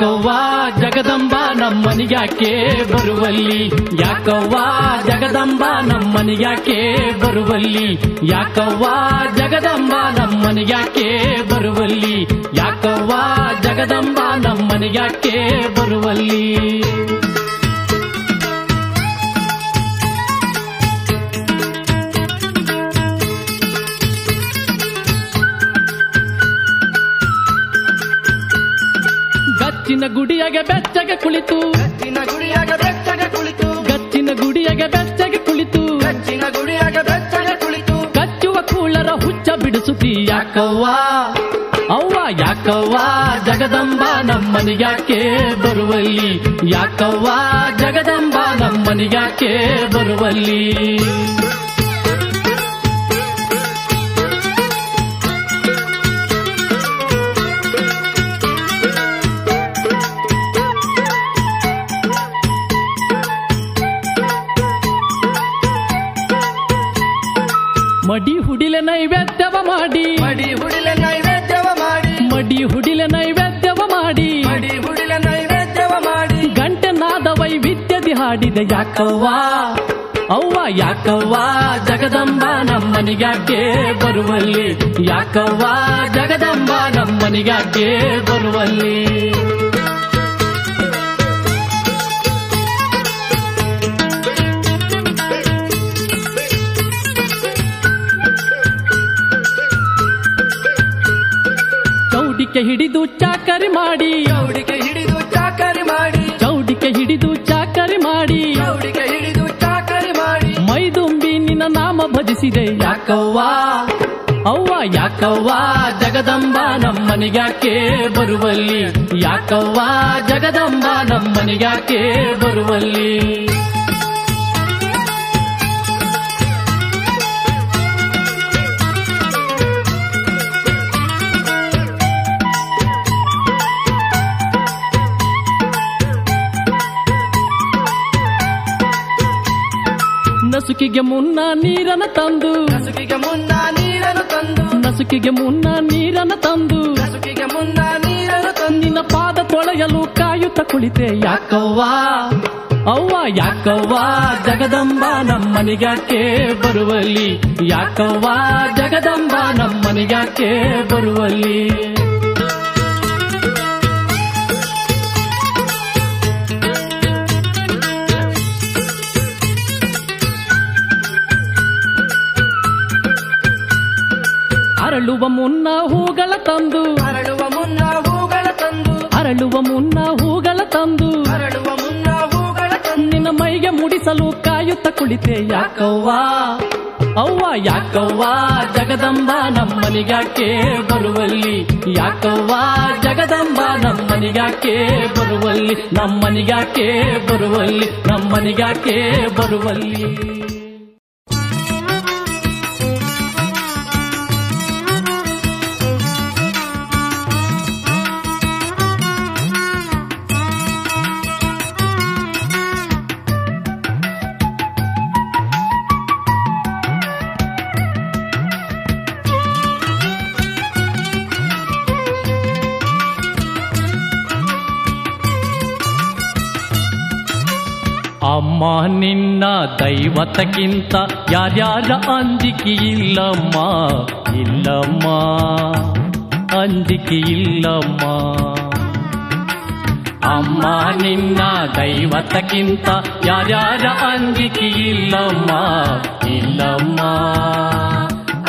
ಯಾಕವ್ವ ಜಗದಂಬ ನಮ್ಮನಿಗ್ಯಾಕೆ ಬರುವಲ್ಲಿ, ಯಾಕವ್ವ ಜಗದಂಬ ನಮ್ಮನಿಗ್ಯಾಕೆ ಬರುವಲ್ಲಿ, ಯಾಕವ್ವ ಜಗದಂಬ ನಮ್ಮನಿಗ್ಯಾಕೆ ಬರುವಲ್ಲಿ, ಯಾಕವ್ವ ಜಗದಂಬ ನಮ್ಮನಿಗ್ಯಾಕೆ ಬರುವಲ್ಲಿ. ಗಚ್ಚಿನ ಗುಡಿಯಾಗೆ ಬೆಚ್ಚಗೆ ಕುಳಿತು, ಗಚ್ಚಿನ ಗುಡಿಯಾಗ ಬೆಚ್ಚಗೆ ಕುಳಿತು, ಗಚ್ಚಿನ ಗುಡಿಯಾಗೆ ಬೆಚ್ಚಗೆ ಕುಳಿತು, ಗಚ್ಚಿನ ಗುಡಿಯಾಗ ಬೆಚ್ಚಗೆ ಕುಳಿತು, ಕಚ್ಚುವ ಕೂಳರ ಹುಚ್ಚ ಬಿಡಿಸುತ್ತಿ ಯಾಕವ್ವ ಅವ್ವ, ಯಾಕವ್ವ ಜಗದಂಬ ನಮ್ಮನಿಗ್ಯಾಕೆ ಬರುವಲ್ಲಿ, ಯಾಕವ್ವ ಜಗದಂಬ ನಮ್ಮನಿಗ್ಯಾಕೆ ಬರುವಲ್ಲಿ. ಮಡಿ ಹುಡಿಲೆ ನೈವೇದ್ಯವ ಮಾಡಿ, ಮಡಿ ಹುಡಿಲೆ ನೈವೇದ್ಯವ ಮಾಡಿ, ಮಡಿ ಹುಡಿಲೆ ನೈವೇದ್ಯವ ಮಾಡಿ, ಮಡಿ ಹುಡಿಲೆ ನೈವೇದ್ಯವ ಮಾಡಿ, ಗಂಟೆ ನಾದ ವೈವಿಧ್ಯದಿ ಹಾಡಿದೆ ಯಾಕವ್ವ ಅವ್ವ, ಯಾಕವ್ವ ಜಗದಂಬ ನಮ್ಮನಿಗ್ಯಾಕೆ ಬರುವಲ್ಲಿ, ಯಾಕವ್ವ ಜಗದಂಬ ನಮ್ಮನಿಗ್ಯಾಕೆ ಬರುವಲ್ಲಿ. ಚೌಡಿಕೆ ಹಿಡಿದು ಚಾಕರಿ ಮಾಡಿ, ಚೌಡಿಕೆ ಹಿಡಿದು ಚಾಕರಿ ಮಾಡಿ, ಚೌಡಿಕೆ ಹಿಡಿದು ಚಾಕರಿ ಮಾಡಿ, ಚೌಡಿಕೆ ಹಿಡಿದು ಚಾಕರಿ ಮಾಡಿ, ಮೈದುಂಬಿ ನಿನ್ನ ನಾಮ ಭಜಿಸಿದೆ ಯಾಕವ್ವ ಅವ್ವ, ಯಾಕವ್ವ ಜಗದಂಬ ನಮ್ಮನಿಗ್ಯಾಕೆ ಬರುವಲ್ಲಿ, ಯಾಕವ್ವ ಜಗದಂಬ ನಮ್ಮನಿಗ್ಯಾಕೆ ಬರುವಲ್ಲಿ. ನಸುಕಿಗೆ ಮುನ್ನ ನೀರನ್ನು ತಂದು, ನಸುಕಿಗೆ ಮುನ್ನ ನೀರನ್ನು ತಂದು, ನಸುಕಿಗೆ ಮುನ್ನ ನೀರನ್ನು ತಂದು, ನಸುಕಿಗೆ ಮುನ್ನ ನೀರನ್ನು ತಂದು, ನಿನ್ನ ಪಾದ ತೊಳೆಯಲು ಕಾಯುತ್ತ ಕುಳಿತೆ ಯಾಕವ್ವ ಅವ್ವ, ಯಾಕವ್ವ ಜಗದಂಬ ನಮ್ಮನಿಗ್ಯಾಕೆ ಬರುವಲ್ಲಿ, ಯಾಕವ್ವ ಜಗದಂಬ ನಮ್ಮನಿಗ್ಯಾಕೆ ಬರುವಲ್ಲಿ. ಅರಳುವ ಮುನ್ನ ಹೂಗಳ ತಂದು, ಅರಳುವ ಮುನ್ನ ಹೂಗಳ ತಂದು, ಅರಳುವ ಮುನ್ನ ಹೂಗಳ ತಂದು, ಅರಳುವ ಮುನ್ನ ಹೂಗಳ ತಂದು, ನಿನ್ನ ಮೈಗೆ ಮುಡಿಸಲು ಕಾಯುತ್ತ ಕುಳಿತೆ ಯಾಕವ್ವ ಅವ್ವ, ಯಾಕವ್ವ ಜಗದಂಬ ನಮ್ಮನಿಗ್ಯಾಕೆ ಬರುವಲ್ಲಿ, ಯಾಕವ್ವ ಜಗದಂಬ ನಮ್ಮನಿಗ್ಯಾಕೆ ಬರುವಲ್ಲಿ, ನಮ್ಮನಿಗ್ಯಾಕೆ ಬರುವಲ್ಲಿ, ನಮ್ಮನಿಗ್ಯಾಕೆ ಬರುವಲ್ಲಿ. ಅಮ್ಮ ನಿನ್ನ ದೈವತಕ್ಕಿಂತ ಯಾರ್ಯಾರ ಅಂಜಿಕೆ ಇಲ್ಲಮ್ಮ, ಇಲ್ಲಮ್ಮ ಅಂಜಿಕೆ ಇಲ್ಲಮ್ಮ. ಅಮ್ಮ ನಿನ್ನ ದೈವತಕ್ಕಿಂತ ಯಾರ್ಯಾರ ಅಂಜಿಕೆ ಇಲ್ಲಮ್ಮ, ಇಲ್ಲಮ್ಮ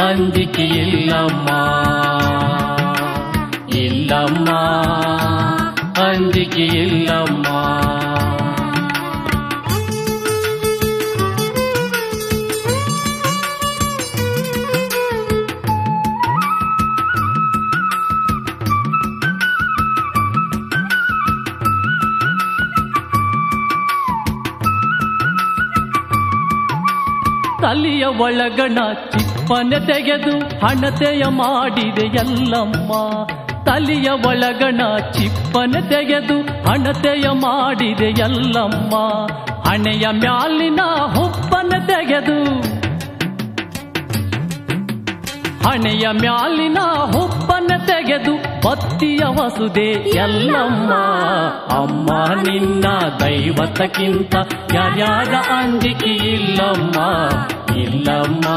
ಅಂಜಿಕೆ ಇಲ್ಲಮ್ಮ, ಇಲ್ಲಮ್ಮ ಅಂಜಿಕೆ ಇಲ್ಲಮ್ಮ. ತಲೆಯ ಒಳಗಣ ಚಿಪ್ಪನೆ ತೆಗೆದು ಹಣತೆಯ ಮಾಡಿದೆ ಎಲ್ಲಮ್ಮ, ತಲೆಯ ಒಳಗಣ ಚಿಪ್ಪನೆ ತೆಗೆದು ಹಣತೆಯ ಮಾಡಿದೆ ಎಲ್ಲಮ್ಮ. ಹಣೆಯ ಮ್ಯಾಲಿನ ಹುಪ್ಪನೆ ತೆಗೆದು, ಹಣೆಯ ಮ್ಯಾಲಿನ ಹುಪ್ಪನೆ ತೆಗೆದು ಭಕ್ತಿಯ ವಸುದೆ ಎಲ್ಲಮ್ಮ. ಅಮ್ಮ ನಿನ್ನ ದೈವತಕ್ಕಿಂತ ಯಾರ್ಯಾರ ಅಂಜಿಕೆ ಇಲ್ಲಮ್ಮ, ಇಲ್ಲಮ್ಮ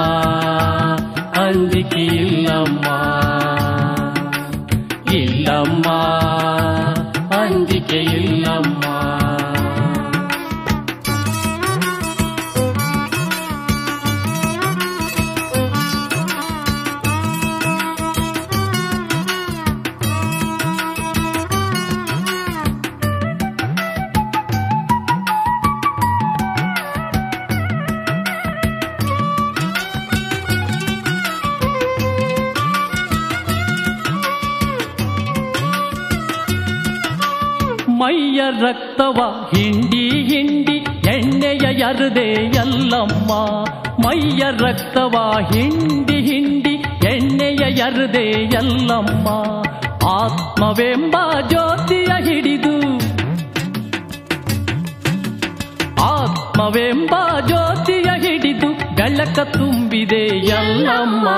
ಅಂಜಿಕೆ ಇಲ್ಲಮ್ಮ, ಇಲ್ಲಮ್ಮ ಅಂಜಿಕೆ ಇಲ್ಲಮ್ಮ. ಮೈಯ ರಕ್ತವ ಹಿಂಡಿ ಹಿಂಡಿ ಎಣ್ಣೆಯ ಎರದೆ ಎಲ್ಲಮ್ಮ, ಮೈಯ ರಕ್ತವ ಹಿಂಡಿ ಹಿಂಡಿ ಎಣ್ಣೆಯ ಎರದೆ ಎಲ್ಲಮ್ಮ. ಆತ್ಮವೆಂಬ ಜ್ಯೋತಿಯ ಹಿಡಿದು, ಆತ್ಮವೆಂಬ ಜ್ಯೋತಿಯ ಹಿಡಿದು ಬೆಳಕ ತುಂಬಿದೆ ಎಲ್ಲಮ್ಮ.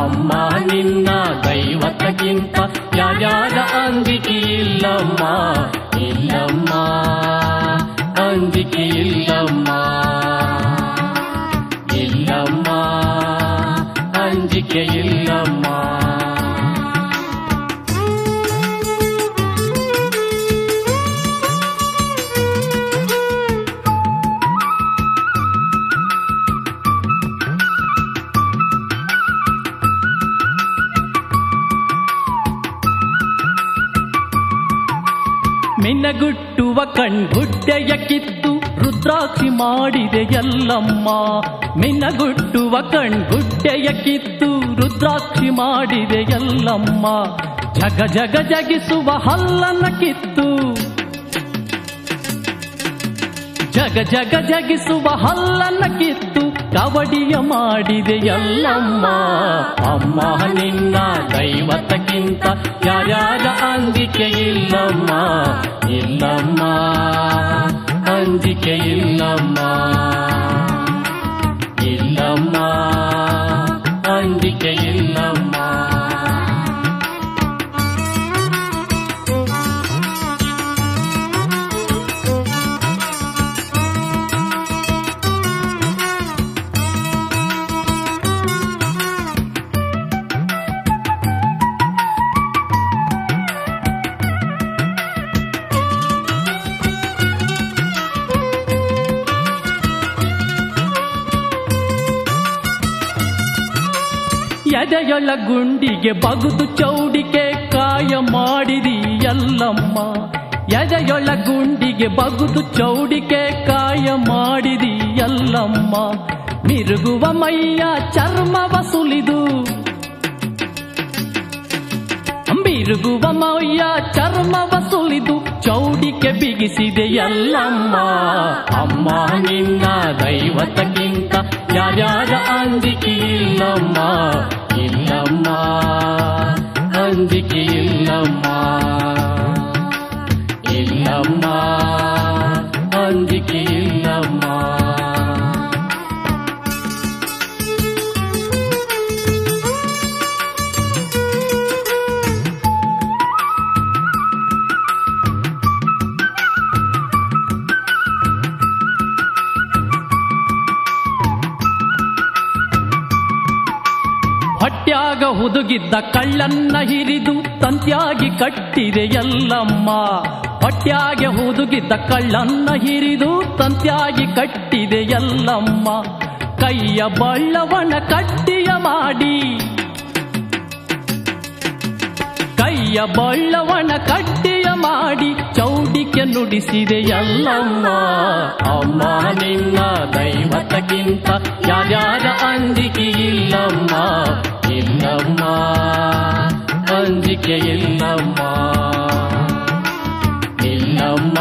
ಅಮ್ಮ ನಿನ್ನ ದೈವತಕ್ಕಿಂತ ಯಾರ್ಯಾರ ಅಂಜಿಕೆ ಇಲ್ಲಮ್ಮ, ಇಲ್ಲಮ್ಮ ಅಂಜಿಕೆ ಇಲ್ಲಮ್ಮ, ಇಲ್ಲಮ್ಮ ಅಂಜಿಕೆ ಇಲ್ಲಮ್ಮ. ಮಿನಗುಟ್ಟುವ ಕಣ್ಗುಡ್ಡೆಯ ಕಿತ್ತು ರುದ್ರಾಕ್ಷಿ ಮಾಡಿದೆ ಎಲ್ಲಮ್ಮ, ಮಿನಗುಟ್ಟುವ ಕಣ್ಗುಡ್ಡೆಯ ಕಿತ್ತು ರುದ್ರಾಕ್ಷಿ ಮಾಡಿದೆ ಎಲ್ಲಮ್ಮ. ಜಗ ಜಗ ಜಗಿಸುವ ಹಲ್ಲನ್ನ ಕಿತ್ತು, ಜಗ ಜಗ ಜಗಿಸುವ ಹಲ್ಲನ್ನ ಕಿತ್ತು ಕವಡಿಯ ಮಾಡಿದೆ ಎಲ್ಲಮ್ಮ. ಅಮ್ಮ ನಿನ್ನ ದೈವತಕ್ಕಿಂತ ಯಾರ್ಯಾರ ಅಂಜಿಕೆ ಇಲ್ಲಮ್ಮ, ಇಲ್ಲಮ್ಮ ಅಂಜಿಕೆ ಇಲ್ಲಮ್ಮ, ಇಲ್ಲಮ್ಮ ಅಂಜಿಕೆ ಇಲ್ಲಮ್ಮ. ಎದೆಯೊಳ ಗುಂಡಿಗೆ ಬಗುದು ಚೌಡಿಕೆ ಕಾಯ ಮಾಡಿದಿ ಎಲ್ಲಮ್ಮ, ಎದೆಯೊಳ ಗುಂಡಿಗೆ ಬಗುದು ಚೌಡಿಕೆ ಕಾಯ ಮಾಡಿದಿ ಎಲ್ಲಮ್ಮ. ಮಿರುಗುವ ಮೈಯ ಚರ್ಮವ ಸುಲಿದು, ಮಿರುಗುವ ಮೈಯ ಚರ್ಮವ ಸುಲಿದು ಚೌಡಿಕೆ ಬಿಗಿಸಿದೆ ಎಲ್ಲಮ್ಮ. ಅಮ್ಮ ನಿನ್ನ ದೈವತಕ್ಕಿಂತ ಯಾರ್ಯಾರ ಅಂಜಿಕೆ ಇಲ್ಲಮ್ಮ, ಇಲ್ಲಮ್ಮ ಅಂಜಿಕೆ ಇಲ್ಲಮ್ಮ, ಇಲ್ಲಮ್ಮ ಅಂಜಿಕೆ ಇಲ್ಲಮ್ಮ. ಹೊಟ್ಯಾಗ ಹುದುಗಿದ್ದ ಕಳ್ಳನ್ನ ಹಿರಿದು ತಂತ್ಯಾಗಿ ಕಟ್ಟಿದೆ ಎಲ್ಲಮ್ಮ, ಹೊಟ್ಯಾಗೆ ಹುದುಗಿದ್ದ ಕಳ್ಳನ್ನ ಹಿರಿದು ತಂತ್ಯಾಗಿ ಕಟ್ಟಿದೆ ಎಲ್ಲಮ್ಮ. ಕೈಯ ಬಳ್ಳವನ ಕಟ್ಟಿಯ ಮಾಡಿ, ಕೈಯ ಬಳ್ಳವನ ಕಟ್ಟಿಯ ಮಾಡಿ ಚೌಡಿಕೆ ನುಡಿಸಿದೆ ಎಲ್ಲಮ್ಮ. ಅಮ್ಮ ನಿನ್ನ ದೈವತಕ್ಕಿಂತ ಯಾರ್ಯಾರ ಅಂಜಿಕೆ ಇಲ್ಲಮ್ಮ, ಇಲ್ಲಮ್ಮ ಅಂಜಿಕೆ ಇಲ್ಲಮ್ಮ, ಇಲ್ಲಮ್ಮ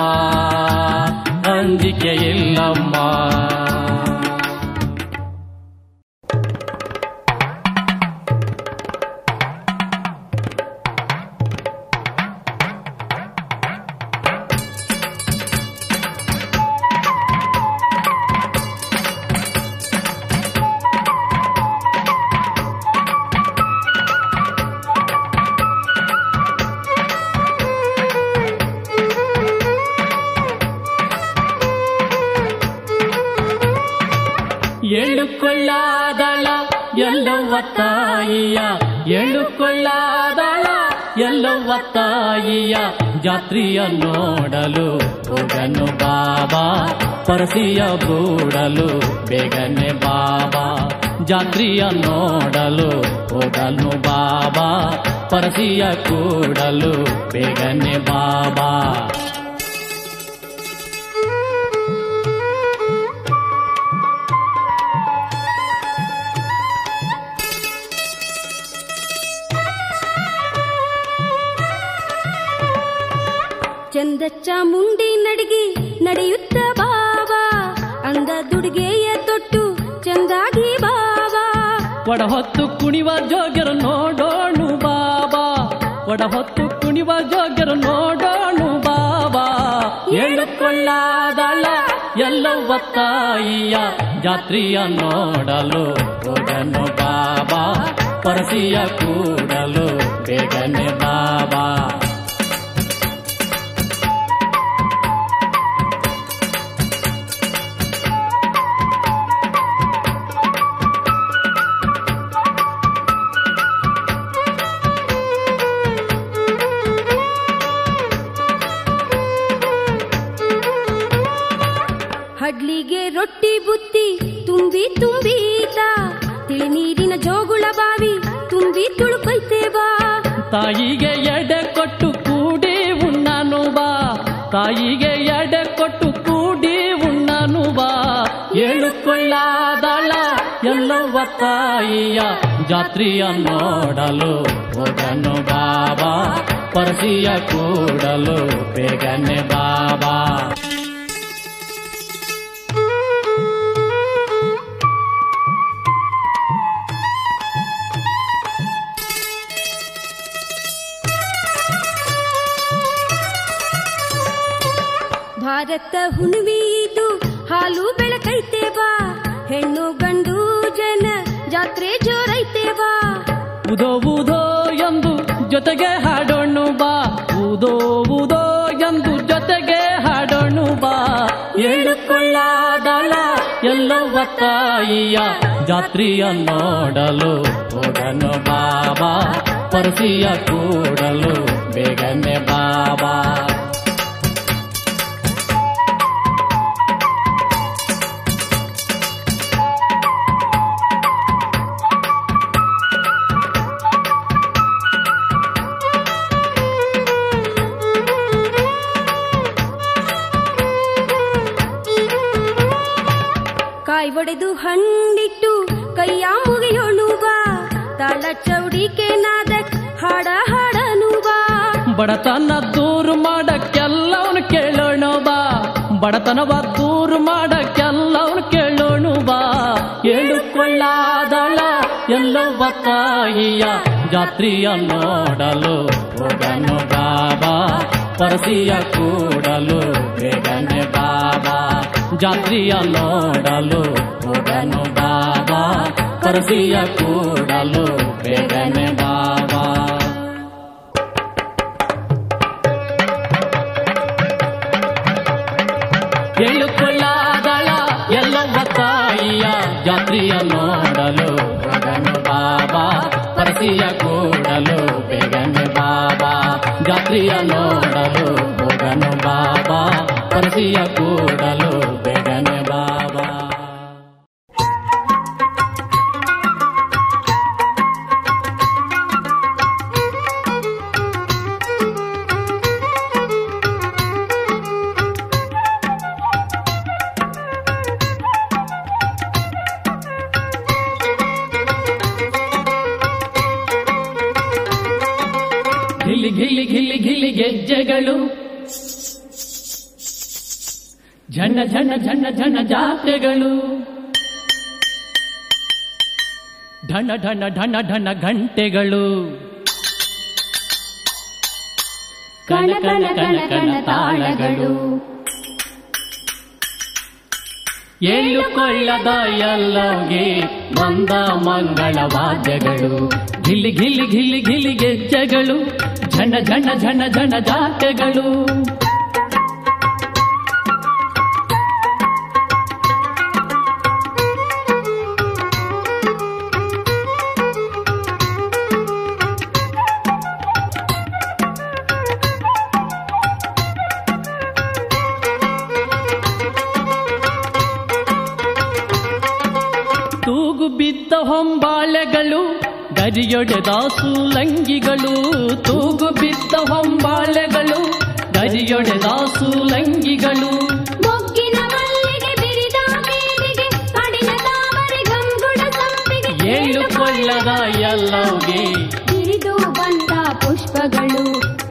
ಅಂಜಿಕೆ ಇಲ್ಲಮ್ಮ. ಎಳುಕೊಳ್ಳಾದಳ ಎಲ್ಲವ್ವ ತಾಯಿಯ ಎಳುಕೊಳ್ಳಾದಳ ಎಲ್ಲವ್ವ ತಾಯಿಯ ಜಾತ್ರೆಯ ನೋಡಲು ಹೋಗನು ಬಾಬಾ ಪರಸಿಯ ಗೂಡಲು ಬೇಗನೆ ಬಾಬಾ ಜಾತ್ರೆಯ ನೋಡಲು ಹೋಗನು ಬಾಬಾ ಪರಸಿಯ ಕೂಡಲು ಬೇಗನೆ ಬಾಬಾ ಚಂದ ಚಾಮುಂಡಿ ನಡಿಗೆ ನಡೆಯುತ್ತ ಬಾಬಾ ಅಂದ ದುಡುಗೆಯ ತೊಟ್ಟು ಚಂದಾಗಿ ಬಾಬಾ ಒಡಹೊತ್ತು ಕುಣಿವ ಜೋಗ್ಯರು ನೋಡೋಣು ಬಾಬಾ ಒಡಹೊತ್ತು ಕುಣಿವ ಜೋಗ್ಯರು ನೋಡೋಣು ಬಾಬಾ ಎಳುಕೊಳ್ಳಾದಳ ಎಲ್ಲವ್ವ ತಾಯಿಯ ಜಾತ್ರೆಯ ನೋಡಲು ಹೋಗನು ಬಾಬಾ ಪರಸಿಯ ಕೂಡಲು ಬೇಗನೆ ಬಾಬಾ ಹಡ್ಲಿಗೆ ರೊಟ್ಟಿ ಬುತ್ತಿ ತುಂಬಿ ತುಂಬೀತ ತಿಳಿ ನೀರಿನ ಜೋಗುಳ ಬಾವಿ ತುಂಬಿ ತುಳುಕೈತೆ ಬಾ ತಾಯಿಗೆ ಎಡೆ ಕೊಟ್ಟು ಕೂಡಿ ಉಣ್ಣಾನು ಬಾ ತಾಯಿಗೆ ಎಡೆ ಕೊಟ್ಟು ಕೂಡಿ ಉಣ್ಣಾನು ಬಾ ಎಳುಕೊಳ್ಳಾದಳ ಎಲ್ಲವ್ವ ತಾಯಿಯ ಜಾತ್ರೆಯ ನೋಡಲು ಹೋಗನು ಬಾಬಾ ಪರಸಿಯ ಕೂಡಲು ಬೇಗನೆ ಬಾಬಾ ಭಾರತ ಹುಣ್ಣಿದು ಹಾಲು ಬೆಳಕೈತೆ ಬಾ ಹೆಣ್ಣು ಗಂಡು ಜನ ಜಾತ್ರೆ ಜೋರೈತೆ ಬಾ ಉದೋ ಉದೋ ಎಂದು ಜೊತೆಗೆ ಹಾಡೋಣು ಬಾ ಉದೋ ಉದೋ ಎಂದು ಜೊತೆಗೆ ಹಾಡೋಣು ಬಾ ಎಳುಕೊಳ್ಳಾದಳ ಎಲ್ಲವ್ವ ತಾಯಿಯ ಜಾತ್ರೆಯ ನೋಡಲು ಹೋಗನು ಬಾಬಾ ಪರಸಿಯ ಕೂಡಲು ಬೇಗನೆ ಬಾಬಾ ಕಾಯಿ ಒಡೆದು ಹಣ್ಣಿಟ್ಟು ಕೈಯ ಮುಗಿಯೋಣು ಬಾ ತಾಳ ಚೌಡಿಕೆ ನಾದ ಹಾಡ ಹಾಡನು ಬಾ ಬಡತನ ದೂರು ಮಾಡಕ್ಕೆಲ್ಲವನು ಕೇಳೋಣ ಬಾ ಬಡತನವ ದೂರು ಮಾಡಕ್ಕೆಲ್ಲವನು ಕೇಳೋಣ ಬಾ ಎಳುಕೊಳ್ಳಾದಳ ಎಲ್ಲವ್ವ ತಾಯಿಯ ಜಾತ್ರೆಯ ನೋಡಲು ಹೋಗನು ಬಾಬಾ ಪರಸಿಯ ಕೂಡಲು ಬೇಗನೆ ಬಾಬಾ ಜಾತ್ರೆಯ ನೋಡಲು ಹೋಗನು ಬಾಬಾ ಪರಸಿಯ ಕೂಡಲು ಬೇಗನೆ ಬಾಬಾ ಎಳುಕೊಳ್ಳಾದಳ ಎಲ್ಲವ್ವ ತಾಯಿಯ ಜಾತ್ರೆಯ ನೋಡಲು ಹೋಗನು ಬಾಬಾ ಪರಸಿಯ ಕೂಡಲು ಬೇಗನೆ ಬಾಬಾ ಜಾತ್ರೆಯ ನೋಡಲು ಹೋಗನು ಬಾಬಾ ಪರಸಿಯ ಕೂಡಲು ಬೇಗನೆ ಬಾಬಾ ಘಿಲಿ ಘಿಲಿ ಘಿಲಿ ಘಿಲಿ ಗೆಜ್ಜೆಗಳು ಝಣ ಝಣ ಝಣ ಝಣ ಜಾತ್ರೆಗಳು ಢಣ ಢಣ ಢಣ ಢಣ ಗಂಟೆಗಳು ಕಣ ಕಣ ಕಣ ಕಣ ತಾಳಗಳು ಎಳುಕೊಳ್ಳದ ಎಲ್ಲೋಗೆ ಬಂದ ಮಂಗಳ ವಾದ್ಯಗಳು ಘಿಲಿ ಘಿಲಿ ಘಿಲಿ ಘಿಲಿ ಗೆಜ್ಜೆಗಳು ಝಣ ಝಣ ಝಣ ಝಣ ಜಾತ್ರೆಗಳು ಹೊಂಬಾಳೆಗಳು ಗರಿಯೊಡೆದ ಸೂಲಂಗಿಗಳು ತೂಗು ಬಿದ್ದ ಹೊಂಬಾಳೆಗಳು ಗರಿಯೊಡೆದ ಸೂಲಂಗಿಗಳು ಮೊಗ್ಗಿನ ಮಲ್ಲಿಗೆ ಬಿರಿದ ಬೀರಿಗೆ ಕಡಿನ ತಾವರೆ ಗಂಗುಡ ಸಂಪಿಗೆ ಏಳು ಕೊಳ್ಳದ ಎಲ್ಲವೇ ಬಿರಿದು ಬಂದ ಪುಷ್ಪಗಳು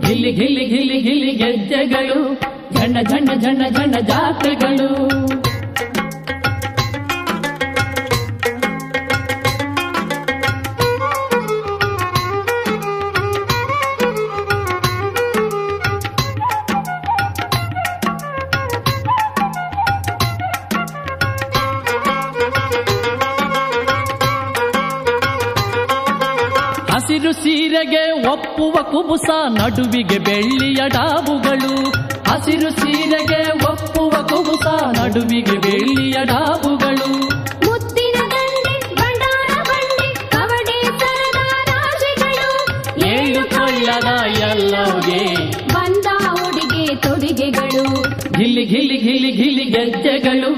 ಗಿಲಿ ಗಿಲಿ ಗಿಲಿ ಗಿಲಿ ಗೆಜ್ಜೆಗಳು ಜನ ಜನ ಜನ ಜನ ಜಾತ್ರೆಗಳು ಹಸಿರು ಸೀರೆಗೆ ಒಪ್ಪುವ ಕುಬುಸ ನಡುವಿಗೆ ಬೆಳ್ಳಿಯ ಡಾಬುಗಳು ಹಸಿರು ಸೀರೆಗೆ ಒಪ್ಪುವ ಕುಬುಸ ನಡುವಿಗೆ ಬೆಳ್ಳಿಯ ಡಾಬುಗಳು ಮುತ್ತಿನ ದಂಡೆ ಬಂಡಾರ ಬಂಡೆ ಕವಡೆ ಸರದ ರಾಶಿಗಳು ಏಳು ಕೊಳ್ಳದ ಎಲ್ಲವೇ ಬಂದ ಉಡಿಗೆ ತೊಡಿಗೆಗಳು ಗಿಲಿ ಗಿಲಿ ಗಿಲಿ ಗಿಲಿ ಗೆಜ್ಜೆಗಳು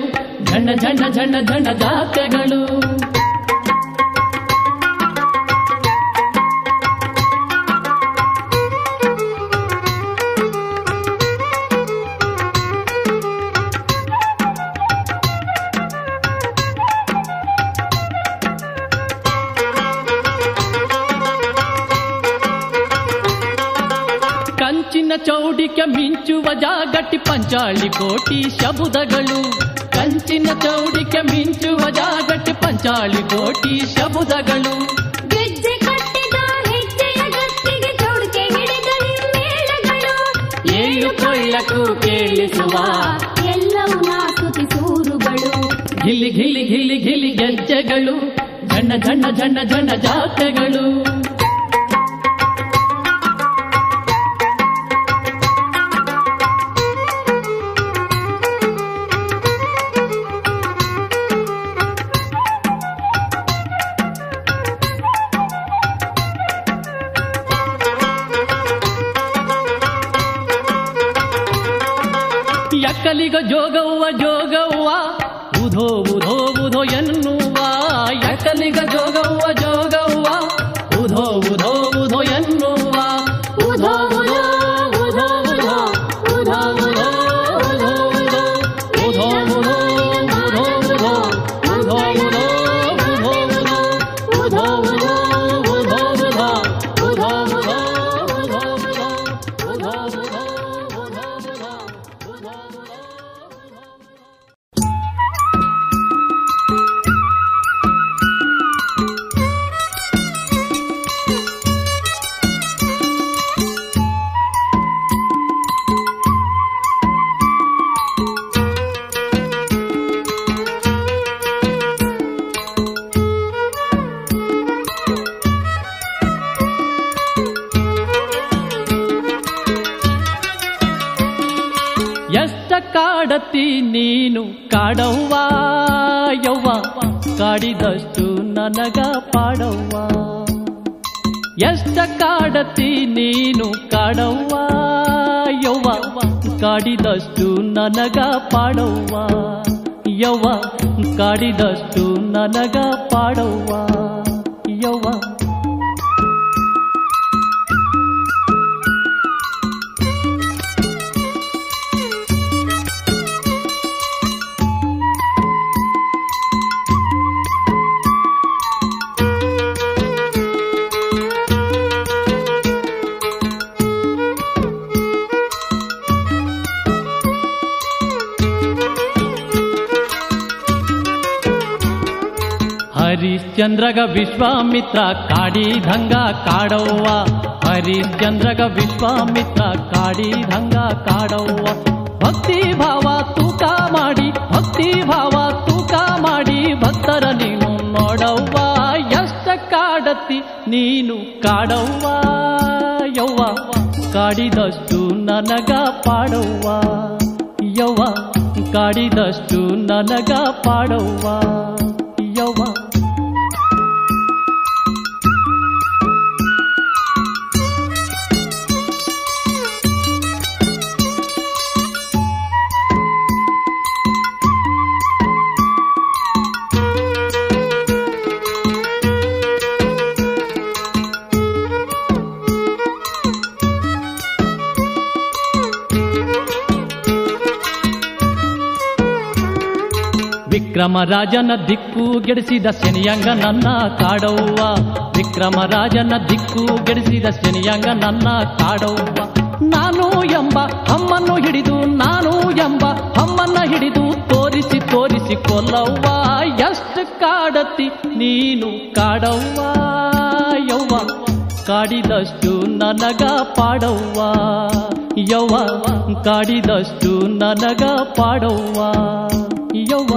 ಜನ ಜನ ಜನ ಜನ ಜಾತ್ರೆಗಳು ಕಂಚಿನ ಚೌಡಿಕೆ ಮಿಂಚುವ ಜಾಗಟಿ ಪಂಚಾಳಿ ಕೋಟಿ ಶಬುದಗಳು ಕಂಚಿನ ಚೌಡಿಕೆ ಮಿಂಚುವ ಜಾಗಟಿ ಪಂಚಾಳಿ ಕೋಟಿ ಶಬುದಗಳು ಗೆಜ್ಜೆ ಕಟ್ಟಿದ ಹೆಜ್ಜೆಯ ಗತ್ತಿಗೆ ಚೌಡಿಕೆ ಹಿಡಿದ ಹಿಮ್ಮೇಳಗಳು ಏಳು ಕೊಳ್ಳಕ್ಕೂ ಕೇಳಿಸುವ ಎಲ್ಲವೂ ನಾಕುತಿ ಸೂರುಗಳು ಗಿಲಿ ಗಿಲಿ ಗಿಲಿ ಗಿಲಿ ಗೆಜ್ಜೆಗಳು ಜನ ಜನ ಜನ ಜನ ಜಾತ್ರೆಗಳು ಎಕ್ಕಲಿಗ ಜೋಗವ್ವ ಜೋಗವ್ವ ಉಧೋ ಉಧೋ ಉಧೋ ಎನ್ನುವ ಎಕ್ಕಲಿಗ ಜೋಗವ್ವ ಜೋಗವ್ವ ಉಧೋ ಉಧೋ ಉಧೋ ಎನ್ನುವ ಉಧೋ ಉಧೋ ಉಧೋ ಉಧೋ ಉಧೋ ಉಧೋ ಉಧೋ ಉಧೋ ಉಧೋ ಉಧೋ ಉಧೋ ಉಧೋ ಉಧೋ ಉಧೋ ಉಧೋ ಉಧೋ ಉಧೋ ಉಧೋ ಎಷ್ಟ ಕಾಡತಿ ನೀನು ಕಾಡವ್ವ ಯವ್ವ ಕಾಡಿದಷ್ಟು ನನಗ ಪಾಡವ್ವ ಎಷ್ಟ ಕಾಡತಿ ನೀನು ಕಾಡವ್ವ ಯವ್ವ ಕಾಡಿದಷ್ಟು ನನಗ ಪಾಡವ್ವ ಯವ್ವ ಕಾಡಿದಷ್ಟು ನನಗ ಪಾಡವ್ವ ಯವ್ವ ಹರಿಶ್ಚಂದ್ರಗ ವಿಶ್ವಾಮಿತ್ರ ಕಾಡಿದಂಗ ಕಾಡವ್ವ ಹರಿಶ್ಚಂದ್ರಗ ವಿಶ್ವಾಮಿತ್ರ ಕಾಡಿದಂಗ ಕಾಡವ್ವ ಭಕ್ತಿ ಭಾವ ತೂಕ ಮಾಡಿ ಭಕ್ತಿ ಭಾವ ತೂಕ ಮಾಡಿ ಭಕ್ತರ ನೀನು ನೋಡವ್ವ ಎಷ್ಟ ಕಾಡತಿ ನೀನು ಕಾಡವ್ವ ಯವ್ವ ಕಾಡಿದಷ್ಟು ನನಗ ಪಾಡವ್ವ ಯವ್ವ ಕಾಡಿದಷ್ಟು ನನಗ ಪಾಡವ್ವ ಯವ್ವ ವಿಕ್ರಮರಾಜನ ದಿಕ್ಕು ಗೆಡಿಸಿದ ಶನಿಯಂಗ ನನ್ನ ಕಾಡವ್ವ, ವಿಕ್ರಮರಾಜನ ದಿಕ್ಕು ಗೆಡಿಸಿದ ಶನಿಯಂಗ ನನ್ನ ಕಾಡವ್ವ. ನಾನು ಎಂಬ ಅಮ್ಮನ್ನು ಹಿಡಿದು, ನಾನು ಎಂಬ ಅಮ್ಮನ್ನ ಹಿಡಿದು ತೋರಿಸಿ ತೋರಿಸಿ ಕೊಲ್ಲವ್ವ. ಎಷ್ಟು ಕಾಡತಿ ನೀನು ಕಾಡವ್ವ ಯವ್ವ, ಕಾಡಿದಷ್ಟು ನನಗ ಪಾಡವ್ವ ಯವ್ವ, ಕಾಡಿದಷ್ಟು ನನಗ ಪಾಡವ್ವ ಯವ್ವ.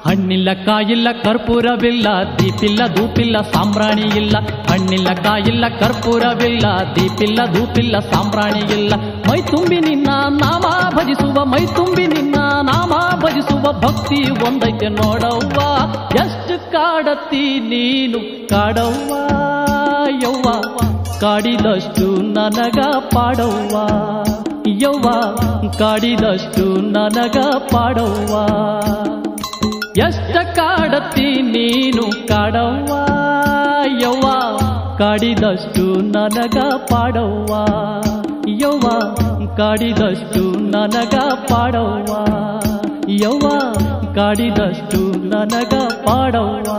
ಹಣ್ಣಿಲ್ಲ ಕಾಯಿಲ್ಲ ಕರ್ಪೂರವಿಲ್ಲ, ದೀಪಿಲ್ಲ ಧೂಪಿಲ್ಲ ಸಾಂಬ್ರಾಣಿ ಇಲ್ಲ. ಹಣ್ಣಿಲ್ಲ ಕಾಯಿಲ್ಲ ಕರ್ಪೂರವಿಲ್ಲ, ದೀಪಿಲ್ಲ ಧೂಪಿಲ್ಲ ಸಾಂಬ್ರಾಣಿ ಇಲ್ಲ. ಮೈ ತುಂಬಿ ನಿನ್ನ ನಾಮ ಭಜಿಸುವ, ಮೈ ತುಂಬಿ ನಿನ್ನ ನಾಮ ಭಜಿಸುವ ಭಕ್ತಿ ಒಂದೈತೆ ನೋಡವ್ವ. ಎಷ್ಟು ಕಾಡತ್ತಿ ನೀನು ಕಾಡವ್ವ ಯವ್ವ, ಕಾಡಿದಷ್ಟು ನನಗ ಪಾಡವ್ವ ಯವ್ವ, ಕಾಡಿದಷ್ಟು ನನಗ ಪಾಡವ್ವ. ಎಷ್ಟ ಕಾಡತ್ತಿ ನೀನು ಕಾಡವ್ವ ಯವ್ವ, ಕಾಡಿದಷ್ಟು ನನಗ ಪಾಡವ್ವ ಯವ್ವ, ಕಾಡಿದಷ್ಟು ನನಗ ಪಾಡವ್ವ ಯವ್ವ, ಕಾಡಿದಷ್ಟು ನನಗ ಪಾಡವ್ವ.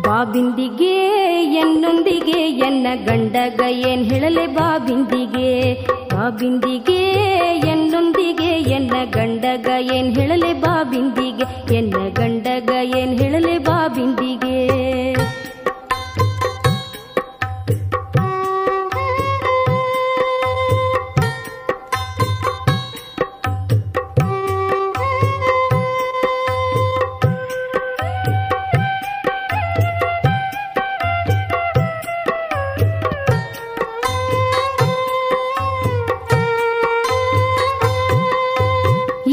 ಬಾಬಿಂದಿಗೆ ಎನ್ನೊಂದಿಗೆ ಎನ್ನ ಗಂಡಗ ಏನ್ ಹೇಳಲೆ ಬಾಬಿಂದಿಗೆ, ಬಾಬಿಂದಿಗೆ ಎನ್ನೊಂದಿಗೆ ಎನ್ನ ಗಂಡಗ ಏನ್ ಹೇಳಲೆ ಬಾಬಿಂದಿಗೆ, ಎನ್ನ ಗಂಡಗ ಏನ್ ಹೇಳಲೆ ಬಾಬಿಂದಿಗೆ.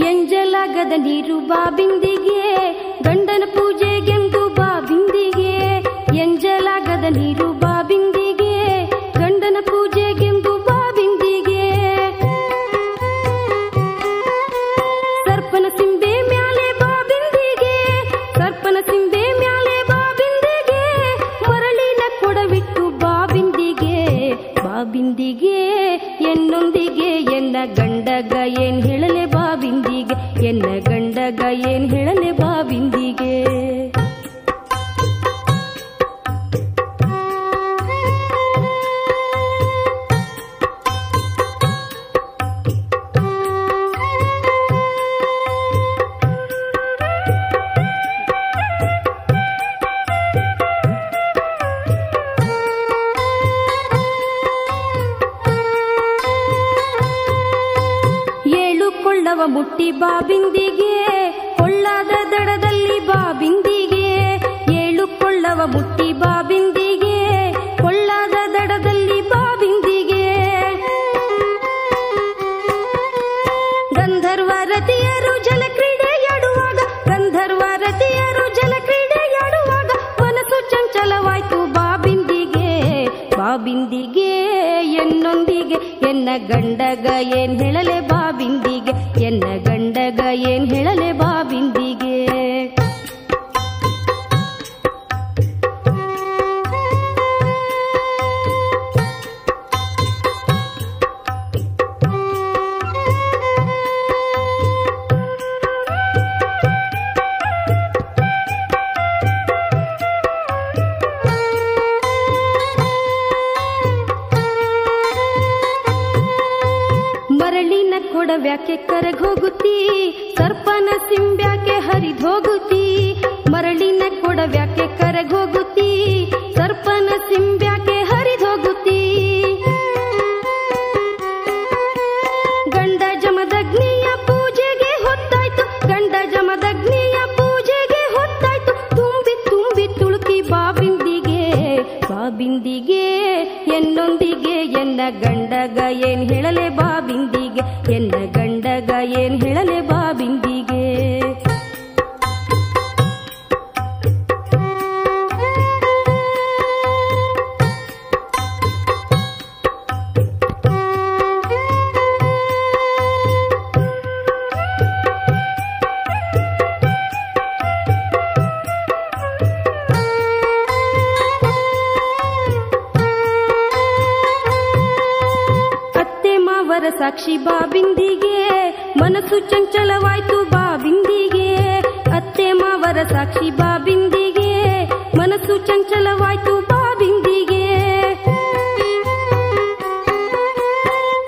ಎಂಜಲಾಗದ ನೀರು ಬಾಬಿಂದಿಗೆ, ಗಂಡನ ಪೂಜೆಗೆಂದು ಬಾಬಿಂದಿಗೆ. ಎಂಜಲಾಗದ ನೀರು ಬಾಬಿಂದಿಗೆ, ಗಂಡನ ಪೂಜೆಗೆಂದು ಬಾಬಿಂದಿಗೆ. ಸರ್ಪನ ಸಿಂಬೆ ಮ್ಯಾಲೆ ಬಾಬಿಂದಿಗೆ, ಸರ್ಪನ ಸಿಂಬೆ ಮ್ಯಾಲೆ ಬಾಬಿಂದಿಗೆ. ಮರಳಿನ ಕೊಡವಿಟ್ಟು ಬಾಬಿಂದಿಗೆ, ಬಾಬಿಂದಿಗೆ ಎನ್ನೊಂದಿಗೆ ಎನ್ನ ಗಂಡಗ ಏನ್ ಹೇಳಲೆ ಬಾಬಿಂದಿಗೆ, ಎನ್ನ ಗಂಡಗ ಏನ್ ಹೇಳಲೆ ಬಾಬಿಂದಿಗೆ. ಕೊಳ್ಳವ ಮುಟ್ಟಿ ಬಾಬಿಂದಿಗೆ, ಕೊಳ್ಳಾದ ದಡದಲ್ಲಿ ಬಾಬಿಂದಿಗೆ. ಏಳು ಕೊಳ್ಳವ ಮುಟ್ಟಿ ಬಾಬಿಂದಿಗೆ, ಕೊಳ್ಳಾದ ದಡದಲ್ಲಿ ಬಾಬಿಂದಿಗೆ. ಗಂಧರ್ವ ರತಿಯರು ಜಲಕ್ರೀಡೆಯಾಡುವಾಗ, ಗಂಧರ್ವ ರತಿಯರು ಜಲಕ್ರೀಡೆಯಾಡುವಾಗ ಮನಸ್ಸು ಚಂಚಲವಾಯ್ತು ಬಾಬಿಂದಿಗೆ, ಬಾಬಿಂದಿಗೆ ಎನ್ನೊಂದಿಗೆ ಎನ್ನ ಗಂಡಗ ಏನ್ ಹೇಳಲೆ ಬಾಬಿಂದಿಗೆ, ಎನ್ನ ಗಂಡಗ ಏನ್ ಹೇಳಲೆ ಬಾಬಿಂದಿಗೆ. ಮರಳಿನ ಕೊಡವ್ಯಾಕೆ ಕರಗ್ ಹೋಗುತ್ತೀ, ಸರ್ಪನ ಸಿಂಬ್ಯಾಕೆ ಹರಿದ್ ಹೋಗುತ್ತೀ. ಮರಳಿನ ಕೊಡವ್ಯಾಕೆ ಕರಗ್ ಹೋಗುತ್ತೀ, ಸರ್ಪನ ಸಿಂಬ್ಯಾಕೆ ಹರಿದ್ ಹೋಗುತ್ತೀ. ಎನ್ನೊಂದಿಗೆ ಎನ್ನ ಗಂಡಗ ಏನ್ ಹೇಳಲೆ ಬಾ ಬಿಂದಿಗೆ ಎನ್ನ ಗಂಡಗ ಏನ್ ಹೇಳಲೆ ಬಾ ಬಿಂದಿಗೆ ಸಾಕ್ಷಿ ಬಾ ಬಿಂದಿಗೆ ಮನಸ್ಸು ಚಂಚಲವಾಯ್ತು ಬಾ ಬಿಂದಿಗೆ ಅತ್ತೆ ಮಾವರ ಸಾಕ್ಷಿ ಬಾ ಬಿಂದಿಗೆ ಮನಸ್ಸು ಚಂಚಲವಾಯ್ತು ಬಾ ಬಿಂದಿಗೆ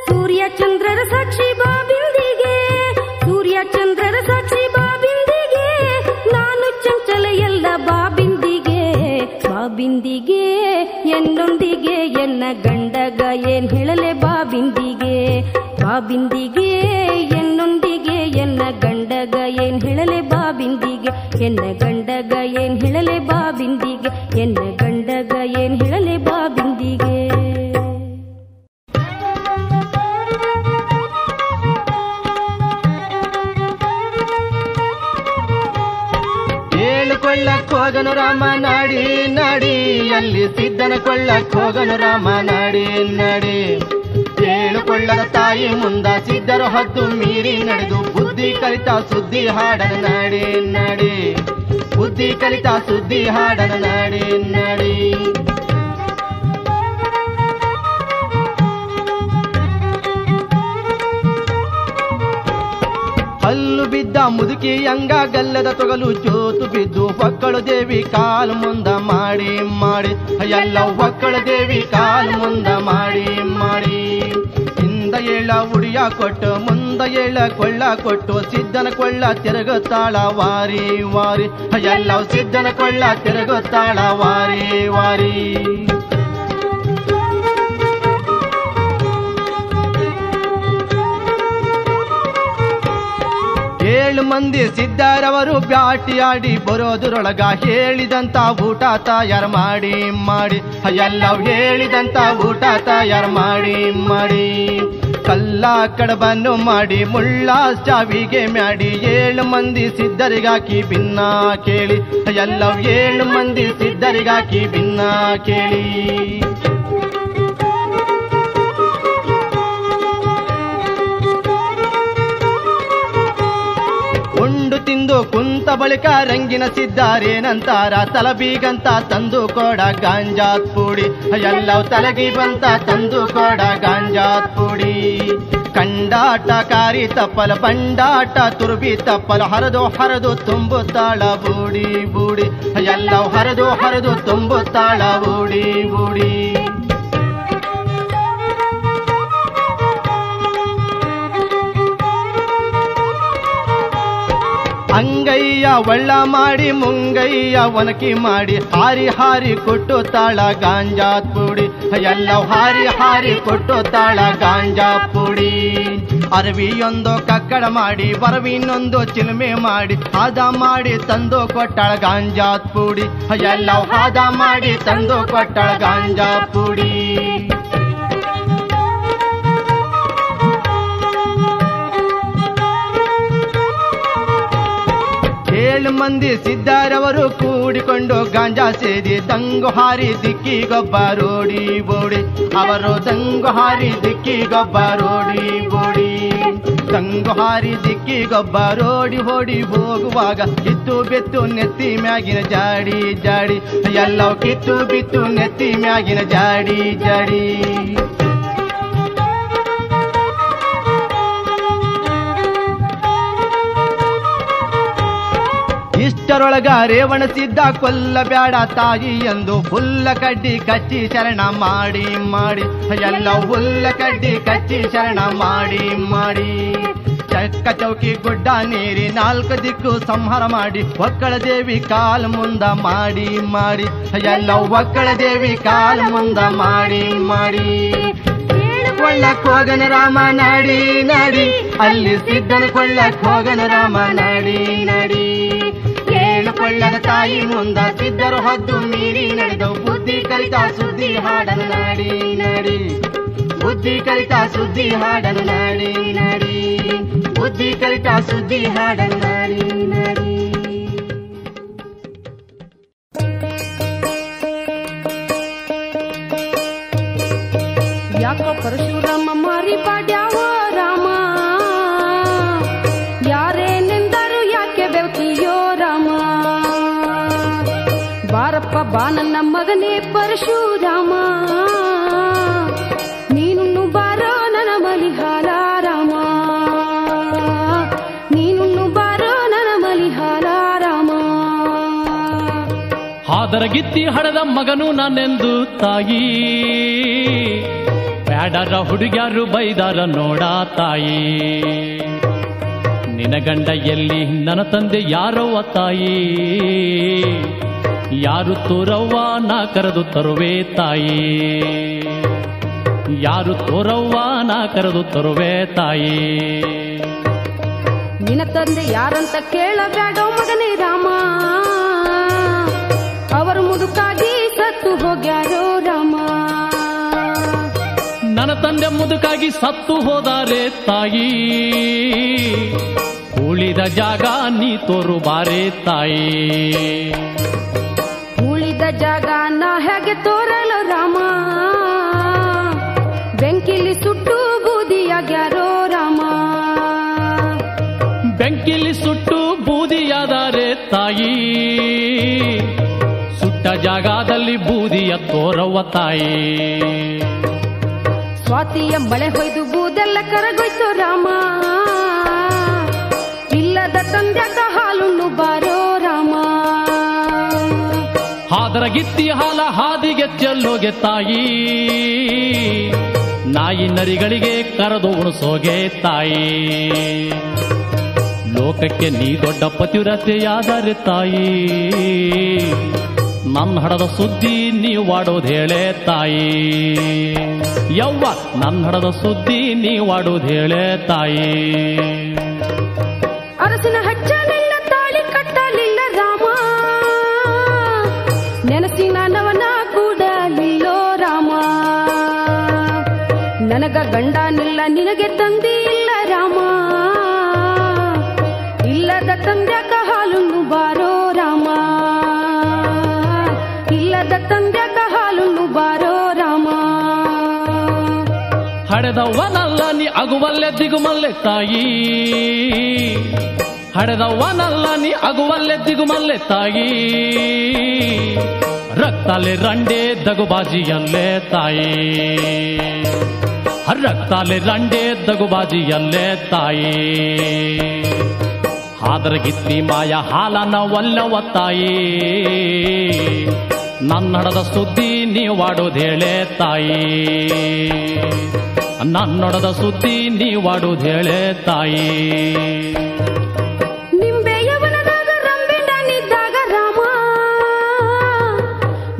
ಸೂರ್ಯ ಚಂದ್ರರ ಸಾಕ್ಷಿ ಬಾ ಬಿಂದಿಗೆ ಸೂರ್ಯ ಚಂದ್ರರ ಸಾಕ್ಷಿ ಬಾ ಬಿಂದಿಗೆ ನಾನು ಚಂಚಲ ಎಲ್ಲ ಬಾ ಬಿಂದಿಗೆ ಎನ್ನೊಂದಿಗೆ ಎನ್ನ ಗಂಡಗ ಏನ್ ಹೇಳಲೆ ಬಾ ಬಿಂದಿಗೆ ಬಾ ಬಿಂದಿಗೆ ಎನ್ನೊಂದಿಗೆ ಎನ್ನ ಗಂಡಗ ಏನ್ ಹೇಳಲೆ ಬಾ ಬಿಂದಿಗೆ ಎನ್ನ ಗಂಡಗ ಏನ್ ಹೇಳಲೆ ಬಾ ಬಿಂದಿಗೆ ಎನ್ನ ಗಂಡಗ ಏನ್ ಹೇಳಲೆ ಬಾ ಬಿಂದಿಗೆ ಕೊಳ್ಳಕ್ ಹೋಗನು ರಾಮ ನಾಡಿ ನಾಡಿ ಅಲ್ಲಿ ಸಿದ್ಧನ ಕೊಳ್ಳಕ್ ಹೋಗನು ರಾಮ ನಾಡಿ ನಾಡಿ ಹೇಳಿಕೊಳ್ಳದ ತಾಯಿ ಮುಂದ ಸಿದ್ಧರು ಹದ್ದು ಮೀರಿ ನಡೆದು ಬುದ್ಧಿ ಕಲಿತ ಸುದ್ದಿ ಹಾಡನ ನಾಡಿ ನಾಡಿ ಬುದ್ಧಿ ಕಲಿತ ಸುದ್ದಿ ಹಾಡನ ನಾಡಿ ನಾಡಿ ಹಲ್ಲು ಬಿದ್ದ ಮುದುಕಿ ಅಂಗ ಗಲ್ಲದ ತೊಗಲು ಜೋತು ಬಿದ್ದು ಒಕ್ಕಳು ದೇವಿ ಕಾಲು ಮುಂದ ಮಾಡಿ ಮಾಡಿ ಎಲ್ಲ ಒಕ್ಕಳು ದೇವಿ ಕಾಲು ಮುಂದ ಮಾಡಿ ಮಾಡಿ ಹಿಂದ ಏಳ ಉಡಿಯ ಕೊಟ್ಟು ಮುಂದ ಏಳ ಕೊಳ್ಳ ಕೊಟ್ಟು ಸಿದ್ಧನ ಕೊಳ್ಳ ತಿರುಗುತ್ತಾಳ ವಾರಿ ವಾರಿ ಎಲ್ಲ ಸಿದ್ಧನ ಕೊಳ್ಳ ತಿರುಗುತ್ತಾಳ ವಾರಿ ವಾರಿ ಏಳು ಮಂದಿ ಸಿದ್ಧರವರು ಬ್ಯಾಟಿಯಾಡಿ ಬರೋದ್ರೊಳಗ ಹೇಳಿದಂತ ಊಟ ತಯಾರು ಮಾಡಿ ಮಾಡಿ ಎಲ್ಲ ಹೇಳಿದಂತ ಊಟ ತಯಾರು ಮಾಡಿ ಮಾಡಿ ಕಲ್ಲ ಕಡಬನ್ನು ಮಾಡಿ ಮುಳ್ಳ ಚಾವಿಗೆ ಮ್ಯಾಡಿ ಏಳು ಮಂದಿ ಸಿದ್ಧರಿಗಾಕಿ ಭಿನ್ನ ಕೇಳಿ ಎಲ್ಲ ಏಳು ಮಂದಿ ಸಿದ್ಧರಿಗಾಕಿ ಭಿನ್ನ ಕೇಳಿ ಉಂಡು ತಿಂದು ಕುಂತ ಬಳಿಕ ರಂಗಿನ ಸಿದ್ದಾರೇನಂತಾರ ತಲಬೀಗಂತ ತಂದು ಕೊಡ ಗಾಂಜಾತ್ ಪುಡಿ ಎಲ್ಲವೂ ತಲೆಗಿ ಬಂತ ತಂದು ಕೊಡ ಗಾಂಜಾತ್ ಪುಡಿ ಕಂಡಾಟ ಕಾರಿ ತಪ್ಪಲ ಬಂಡಾಟ ತುರುಬಿ ತಪ್ಪಲ ಹರಿದು ಹರಿದು ತುಂಬುತ್ತಾಳ ಬೂಡಿ ಬೂಡಿ ಎಲ್ಲವೂ ಹರಿದು ಹರಿದು ತುಂಬುತ್ತಾಳ ಬೂಡಿ ಬೂಡಿ ಅಂಗಯ್ಯ ಒಳ್ಳ ಮಾಡಿ ಮುಂಗಯ್ಯ ಒನಕಿ ಮಾಡಿ ಹಾರಿ ಹಾರಿ ಕೊಟ್ಟು ತಾಳ ಗಾಂಜಾತ್ ಪುಡಿ ಎಲ್ಲ ಹಾರಿ ಹಾರಿ ಕೊಟ್ಟು ತಾಳ ಗಾಂಜಾ ಪುಡಿ ಅರವಿಯೊಂದು ಕಕ್ಕಡ ಮಾಡಿ ಬರವಿನೊಂದು ಚಿಲುಮೆ ಮಾಡಿ ಹಾದ ಮಾಡಿ ತಂದು ಕೊಟ್ಟಾಳ ಗಾಂಜಾತ್ ಪುಡಿ ಎಲ್ಲ ಹಾದ ಮಾಡಿ ತಂದು ಕೊಟ್ಟಾಳ ಗಾಂಜಾ ಪುಡಿ ಏಳು ಮಂದಿ ಸಿದ್ಧರವರು ಕೂಡಿಕೊಂಡು ಗಾಂಜಾ ಸೇದಿ ದಂಗು ಹಾರಿ ದಿಕ್ಕಿಗೊಬ್ಬ ರೋಡಿ ಬೋಡಿ ಅವರು ದಂಗು ಹಾರಿ ದಿಕ್ಕಿಗೊಬ್ಬ ರೋಡಿ ಬೋಡಿ ದಂಗು ಹಾರಿ ದಿಕ್ಕಿಗೊಬ್ಬ ರೋಡಿ ಹೋಡಿ ಹೋಗುವಾಗ ಕಿತ್ತು ಬೆತ್ತು ನೆತ್ತಿ ಮ್ಯಾಗಿನ ಜಾಡಿ ಜಾಡಿ ಎಲ್ಲವೂ ಕಿತ್ತು ಬಿತ್ತು ನೆತ್ತಿ ಮ್ಯಾಗಿನ ಜಾಡಿ ಜಾಡಿ ಇಷ್ಟರೊಳಗ ರೇವಣ ಸಿದ್ಧ ಕೊಲ್ಲಬ್ಯಾಡ ತಾಯಿ ಎಂದು ಹುಲ್ಲ ಕಡ್ಡಿ ಕಚ್ಚಿ ಶರಣ ಮಾಡಿ ಮಾಡಿ ಎಲ್ಲ ಹುಲ್ಲ ಕಡ್ಡಿ ಕಚ್ಚಿ ಶರಣ ಮಾಡಿ ಮಾಡಿ ಚಕ್ಕ ಚೌಕಿ ಗುಡ್ಡ ನೀರಿ ನಾಲ್ಕು ದಿಕ್ಕು ಸಂಹಾರ ಮಾಡಿ ಒಕ್ಕಳ ದೇವಿ ಕಾಲ್ ಮುಂದ ಮಾಡಿ ಮಾಡಿ ಎಲ್ಲ ಒಕ್ಕಳ ದೇವಿ ಕಾಲ್ ಮುಂದ ಮಾಡಿ ಮಾಡಿ ಕೊಳ್ಳಕ್ ಹೋಗನ ರಾಮ ನಾಡಿ ನಾಡಿ ಅಲ್ಲಿ ಸಿದ್ಧನ ಕೊಳ್ಳಕ್ ಹೋಗನ ರಾಮ ನಾಡಿ ನಾಡಿ ಕೊಳ್ಳದ ತಾಯಿ ಮುಂದ ಸಿದ್ಧರು ಹದ್ದು ಮೀರಿ ನಡೆದವು ಬುದ್ಧಿ ಕಲಿತ ಸುದ್ದಿ ಹಾಡನು ನಾಡಿ ನಾಡಿ ಬುದ್ಧಿ ಕಲಿತ ಸುದ್ದಿ ಹಾಡನು ನಾಡಿ ನಾಡಿ ಬುದ್ಧಿ ಕಲಿತ ಸುದ್ದಿ ಹಾಡನು ನಾಡಿ ನಾಡಿ. ಯಾಕೋ ಪರಶುರಾಮ ಮಾರಿ ಪಾಡ್ಯಾವ ರಾಮ, ಯಾರೇನೆಂದರು ಯಾಕೆ ಬೆವತಿಯೋ ರಾಮ. ಬಾರಪ್ಪ ಬಾ ನನ್ನ ಮಗನೇ ಪರಶುರಾಮ, ನೀನು ಬಾರೋ ನನ್ನ ಮಲಿಹಾಲ ರಾಮ, ನೀನು ಬಾರೋ ನನ್ನ ಮಲಿಹಾಲ ರಾಮ. ಹಾದರಗಿತ್ತಿ ಹಡದ ಮಗನು ನಾನೆಂದು ತಾಯಿ, ಬ್ಯಾಡರ ಹುಡುಗ್ಯಾರು ಬೈದಾರ ನೋಡ ತಾಯಿ. ನಿನ ಗಂಡ ಎಲ್ಲಿ ನನ್ನ ತಂದೆ ಯಾರವ್ವ ತಾಯಿ, ಯಾರು ತೋರವ್ವ ನಾ ಕರೆದು ತರುವೆ ತಾಯಿ, ಯಾರು ತೋರವ್ವ ನಾ ಕರೆದು ತರುವೆ ತಾಯಿ. ನಿನ್ನ ತಂದೆ ಯಾರಂತ ಕೇಳಬೇಡೋ ಮಗನೇ ರಾಮ, ಅವರು ಮುದುಕಾಗಿ ಸತ್ತು ಹೋಗ್ಯಾರೋ ರಾಮ. ನನ್ನ ತಂದೆ ಮುದುಕಾಗಿ ಸತ್ತು ಹೋದಾರೆ ತಾಯಿ, ಉಳಿದ ಜಾಗ ನೀ ತೋರು ಬಾರೆ ತಾಯಿ. ಉಳಿದ ಜಾಗ ನಾ ಹೇಗೆ ತೋರಲು ರಾಮ, ಬೆಂಕಿಲಿ ಸುಟ್ಟು ಬೂದಿಯಾಗ್ಯಾರೋ ರಾಮ. ಬೆಂಕಿಲಿ ಸುಟ್ಟು ಬೂದಿಯಾದರೆ ತಾಯಿ, ಸುಟ್ಟ ಜಾಗದಲ್ಲಿ ಬೂದಿಯ ತೋರವ್ವ ತಾಯಿ. ಸ್ವಾತಿಯ ಮಳೆ ಹೊಯ್ದು ಬೂದೆಲ್ಲ ಕರಗೋಯ್ತು ರಾಮ, ಇಲ್ಲದ ತಂದ್ಯಾಕ ಹಾಲುಣ್ಣು ಬಾರೋ ರಾಮ. ಹಾದರಗಿತ್ತಿ ಹಾಲ ಹಾದಿಗೆ ಚೆಲ್ಲೋಗೆ ತಾಯಿ, ನಾಯಿ ನರಿಗಳಿಗೆ ಕರೆದು ಉಣಿಸೋಗೆ ತಾಯಿ. ಲೋಕಕ್ಕೆ ನೀ ದೊಡ್ಡ ಪತಿವ್ರತೆಯಾದರೆ ತಾಯಿ, ನನ್ನ ಹಡದ ಸುದ್ದಿ ನೀವಾಡೋದು ಹೇಳೆ ತಾಯಿ. ಯವ್ವ ನನ್ನ ಹಡದ ಸುದ್ದಿ ನೀವಾಡೋದು ಹೇಳೆ ತಾಯಿ. ಅರಸಿನ ಹಚ್ಚಲಿಲ್ಲ ತಾಳಿ ಕಟ್ಟಲಿಲ್ಲ ರಾಮ, ನೆನಸಿನ ನವನ ಕೂಡಲಿಲ್ಲೋ ರಾಮ. ನನಗ ಗಂಡನಿಲ್ಲ ನಿನಗೆ ತಂದಿ ಇಲ್ಲ ರಾಮ, ಇಲ್ಲದ ತಂದ್ಯಾಕ ಹಾಲುಣ್ಣು ಬಾರೋ ರಾಮ, ಇಲ್ಲದ ತಂದ್ಯಾಕ ಹಾಲುಣ್ಣು ಬಾರೋ ರಾಮ. ಹಡೆದವ್ವನಲ್ಲ ನೀ ಅಗುವಲ್ಲೆ ದಿಗುಮಲ್ಲೆ ತಾಯಿ, ಹಡೆದವ್ವನಲ್ಲ ನೀ ಅಗುವಲ್ಲೆ ದಿಗುಮಲ್ಲೆ ತಾಯಿ. ರಕ್ತಾಲೆ ರಂಡೆ ದಗುಬಾಜಿಯಲ್ಲೇ ತಾಯಿ, ರಕ್ತಾಲೆ ರಂಡೆ ದಗುಬಾಜಿಯಲ್ಲೇ ತಾಯಿ. ಹಾದರಗಿತ್ತಿ ಮಾಯ ಹಾಲನ ಒಲ್ಲವ ತಾಯಿ, ನನ್ನಡದ ಸುದ್ದಿ ನೀವಾಡೋದು ಹೇಳೆ ತಾಯಿ, ನನ್ನೊಡದ ಸುದ್ದಿ ನೀವಾಡೋದು ಹೇಳೆ ತಾಯಿ. ನಿಂಬೆಯವನದಾಗ ರಂಬೆಂಡನಿದ್ದಾಗ ರಾಮ,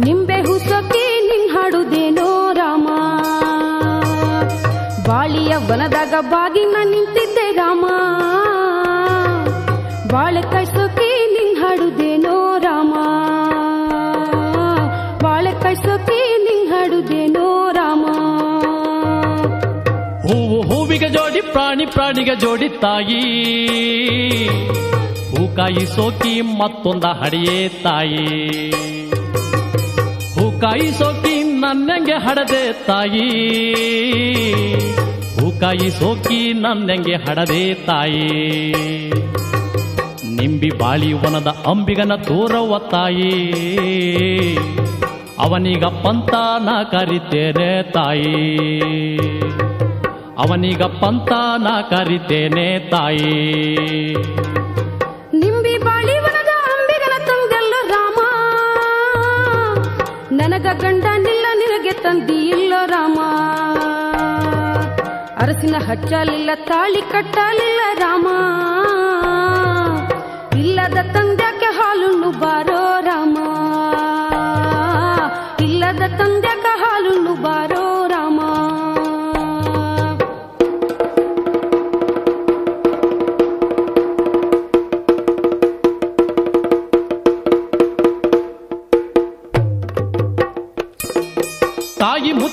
ನಿಂಬೆ ಹುಸೊಕ್ಕಿ ನಿಂಗ್ ಹಾಡುದೇನೋ ರಾಮ. ಬಾಳಿಯ ವನದಾಗ ಬಾಗಿನ ನಿಂತಿದ್ದೆ ರಾಮ, ಬಾಳೆಕಾಯಿ ಸೊಕ್ಕಿ ನಿಂಗ್ ಹಾಡುದೇನೋ ರಾಮ, ಬಾಳೆಕಾಯಿ ಸೊಕ್ಕಿ ನಿಂಗ್ ಹಾಡುದೇನೋ ರಾಮ. ಹೂವು ಹೂವಿಗೆ ಜೋಡಿ ಪ್ರಾಣಿ ಪ್ರಾಣಿಗೆ ಜೋಡಿ ತಾಯಿ, ಹೂಕಾಯಿ ಸೋಕಿ ಮತ್ತೊಂದ ಹಡಿಯೇ ತಾಯಿ. ಹೂಕಾಯಿ ಸೋಕಿ ನನ್ನಂಗೆ ಹಡದೆ ತಾಯಿ, ಹೂಕಾಯಿ ಸೋಕಿ ನನ್ನಂಗೆ ಹಡದೆ ತಾಯಿ. ನಿಂಬಿ ಬಾಳಿವನದ ಅಂಬಿಗನ ತೋರವ್ವ ತಾಯಿ, ಅವನಿಗ ಪಂತ ನಾ ಕರಿತೇನೆ ತಾಯಿ, ಅವನಿಗ ಪಂತ ನಾ ಕರಿತೇನೆ ತಾಯಿ. ನಿಂಬಿ ಬಾಳಿವನದ ಅಂಬಿಗನ ತಂದೆಲ್ಲ ರಾಮ, ನನಗ ಗಂಡನಿಲ್ಲ ನಿನಗೆ ತಂದಿ ಇಲ್ಲ ರಾಮ. ಅರಸಿನ ಹಚ್ಚಲಿಲ್ಲ ತಾಳಿ ಕಟ್ಟಲಿಲ್ಲ ರಾಮ, ಇಲ್ಲದ ತಂದ್ಯಾಕೆ ಹಾಲುಣ್ಣು ಬಾರೋ ರಾಮ, ಇಲ್ಲದ ತಂದ್ಯಾಕ ಹಾಲುಣ್ಣು ಬಾರೋ ರಾಮ.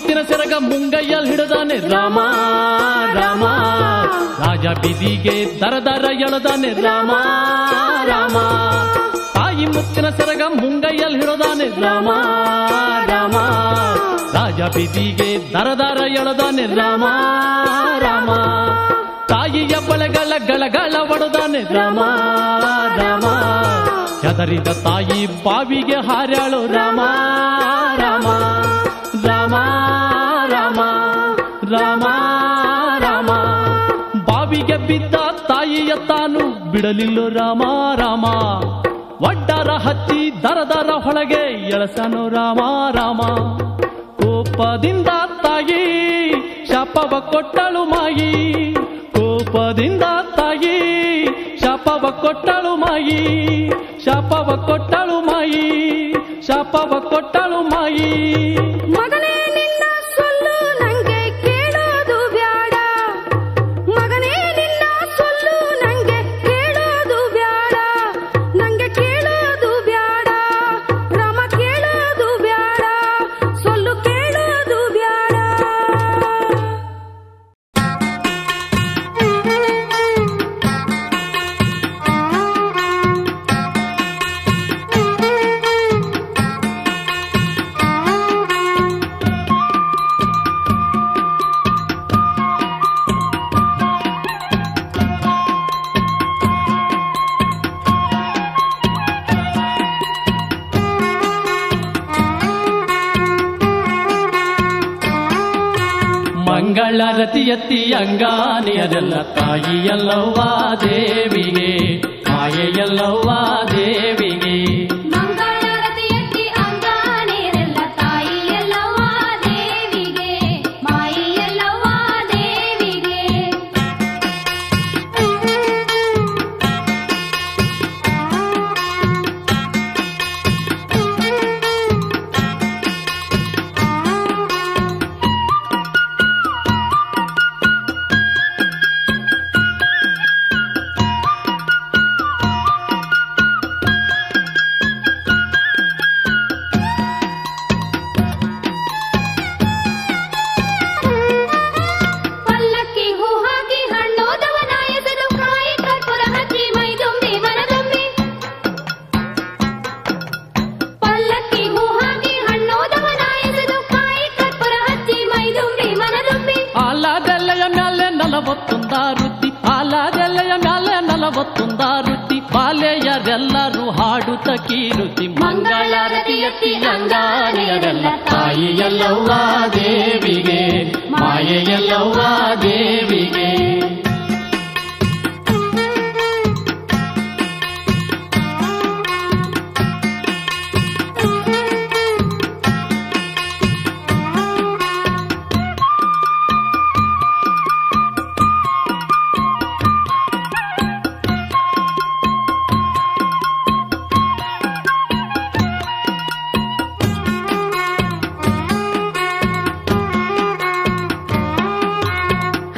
ಮುತ್ತಿನ ಸೆರಗ ಮುಂಗೈಯಲ್ಲಿ ಹಿಡದಾನೆ ರಾಮ ರಾಮ, ರಾಜ ಬೀದಿಗೆ ದರ ದರ ಎಳದಾನೆ ರಾಮ ರಾಮ. ತಾಯಿ ಮುತ್ತಿನ ಸೆರಗ ಮುಂಗೈಯಲ್ಲಿ ಹಿಡದಾನೆ ರಾಮ ರಾಮ, ರಾಜ ಬೀದಿಗೆ ದರ ದರ ಎಳದಾನೆ ರಾಮ ರಾಮ. ತಾಯಿಯ ಬಳೆಗಳ ಗಳಗಳ ಒಡದಾನೆ ರಾಮ ರಾಮ, ಹೆದರಿದ ತಾಯಿ ಬಾವಿಗೆ ಹಾರ್ಯಾಳು ರಾಮ ರಾಮ ರಾಮ ರಾಮ ರಾಮ ರಾಮ. ಬಾವಿಗೆ ಬಿದ್ದ ತಾಯಿಯ ತಾನು ಬಿಡಲಿಲ್ಲ ರಾಮ ರಾಮ, ಒಡ್ಡರ ಹಚ್ಚಿ ದರ ದರ ಹೊಳಗೆ ಎಳಸನು ರಾಮ ರಾಮ. ಕೋಪದಿಂದ ತಾಯಿ ಶಾಪವ ಕೊಟ್ಟಳು ಮಾಯಿ, ಕೋಪದಿಂದ ತಾಯಿ ಶಾಪವ ಕೊಟ್ಟಳು ಮಾಯಿ, ಶಾಪವ ಕೊಟ್ಟಳು ಮಾಯಿ, ಶಾಪವ ಕೊಟ್ಟಳು ಮಾಯಿ. ಮಗನೇ ನಿನ್ನ ಸೊಲ್ಲು ನಂಗೆ ಕೇಳೋದು ಬ್ಯಾಡ, ಮಗನೇ ನಿನ್ನ ಸೊಲ್ಲು ನಂಗೆ ಕೇಳೋದು ಬ್ಯಾಡ, ನಂಗೆ ಕೇಳೋದು ಬ್ಯಾಡ ರಾಮ, ಕೇಳೋದು ಬ್ಯಾಡ, ಸೊಲ್ಲು ಕೇಳೋದು ಬ್ಯಾಡ. ಮಂಗಳಾರತಿ ಎತ್ತಿ ಅಂಗಾನಿಯರೆಲ್ಲ ತಾಯಿಯಲ್ಲವ್ವ ದೇವಿಗೆ, ಮಾಯೆಯಲ್ಲವ್ವ ದೇವಿಗೆ. ಮಂಗಳಾರತಿ ಎತ್ತಿ ಅಂಗಾನಿಯರೆಲ್ಲ ತಾಯಿಯಲ್ಲವ್ವ ದೇವಿಗೆ, ಮಾಯೆಯಲ್ಲವ್ವ ದೇವಿಗೆ. ಪಲ್ಲಕ್ಕಿ ಹೂ ಹಾಕಿ ಹಣ್ಣೋದವನ ಎಸೆದು ಕಾಯಿ ಕರ್ಪೂರ ಹಚ್ಚಿ ಮೈದುಂಬಿ ಮನದುಂಬಿ. ಪಲ್ಲಕ್ಕಿ ಹೂ ಹಾಕಿ ಹಣ್ಣೋದವನ ಎಸೆದು ಕಾಯಿ ಕರ್ಪೂರ ಹಚ್ಚಿ ಮೈದುಂಬಿ ಮನದುಂಬಿ. ಆಲಾದೆಲ್ಲೆಯ ಮ್ಯಾಲೆ 41 ವೃತ್ತಿ, ಆಲಾದೆಲ್ಲೆಯ ಮ್ಯಾಲೆ 41 ವೃತ್ತಿ, ಬಾಲೆಯರೆಲ್ಲರೂ ಹಾಡುತ್ತ ಕೀರುತಿ. ಮಂಗಳಾರತಿ ಎತ್ತಿ ಅಂಗಾನಿಯರೆಲ್ಲ ತಾಯಿಯಲ್ಲವ್ವ ದೇವಿಗೆ, ಮಾಯೆಯಲ್ಲವ್ವ ದೇವಿಗೆ.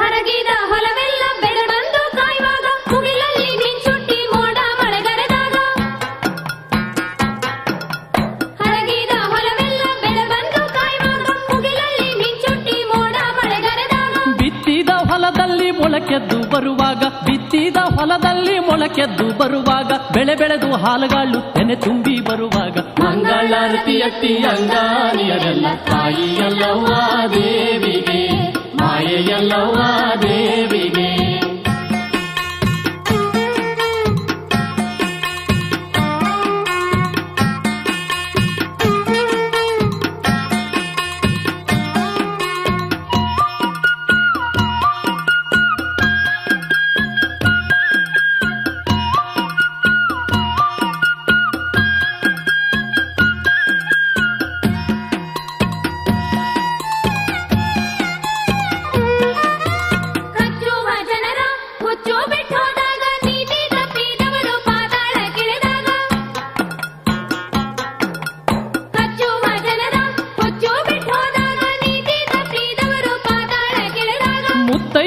ಹರಗಿದ ಹೊಲವೆಲ್ಲ ಬೆಳೆ ಬಂದು ಕಾಯುವಾಗ, ಮುಗಿಲಲ್ಲಿ ಮಿಂಚುಟ್ಟಿ ಮೋಡ ಮಳೆಗರೆದಾಗ. ಹರಗಿದ ಹೊಲವೆಲ್ಲ ಬೆಳೆ ಬಂದು ಕಾಯುವಾಗ, ಮುಗಿಲಲ್ಲಿ ಮಿಂಚುಟ್ಟಿ ಮೋಡ ಮಳೆಗರೆದಾಗ. ಬಿತ್ತಿದ ಹೊಲದಲ್ಲಿ ಮೊಳಕೆದ್ದು ಬರುವಾಗ, ಬಿತ್ತಿದ ಹೊಲದಲ್ಲಿ ಮೊಳಕೆದ್ದು ಬರುವಾಗ, ಬೆಳೆ ಬೆಳೆದು ಹಾಲುಗಾಳು ತೆನೆ ತುಂಬಿ ಬರುವಾಗ. ಮಂಗಳಾರತಿ ಎತ್ತಿ ಅಂಗಾನಿಯರೆಲ್ಲ ತಾಯಿಯಲ್ಲವ್ವ ದೇವಿಗೆ, ಮಾಯೆಯಲ್ಲವ್ವ ದೇವಿಗೆ.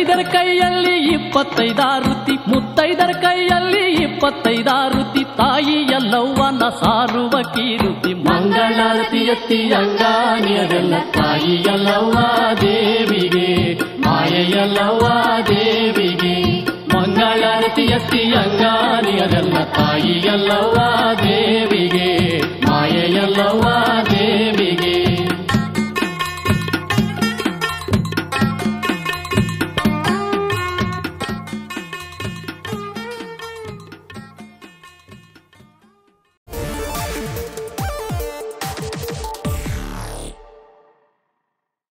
ಮುತ್ತೈದರ ಕೈಯಲ್ಲಿ 25 ಆರುತಿ, ಮುತ್ತೈದರ ಕೈಯಲ್ಲಿ 25 ಆರುತಿ, ತಾಯಿ ಎಲ್ಲವ್ವನ ಸಾರುವ ಕೀರುತಿ. ಮಂಗಳಾರತಿ ಎತ್ತಿ ಅಂಗಾನಿಯದೆಲ್ಲ ತಾಯಿ ಎಲ್ಲವ್ವ ದೇವಿಗೆ, ಮಾಯೆ ಎಲ್ಲವ್ವ ದೇವಿಗೆ. ಮಂಗಳಾರತಿ ಎತ್ತಿ ಅಂಗಾನಿಯದೆಲ್ಲ ತಾಯಿ ಎಲ್ಲವ್ವ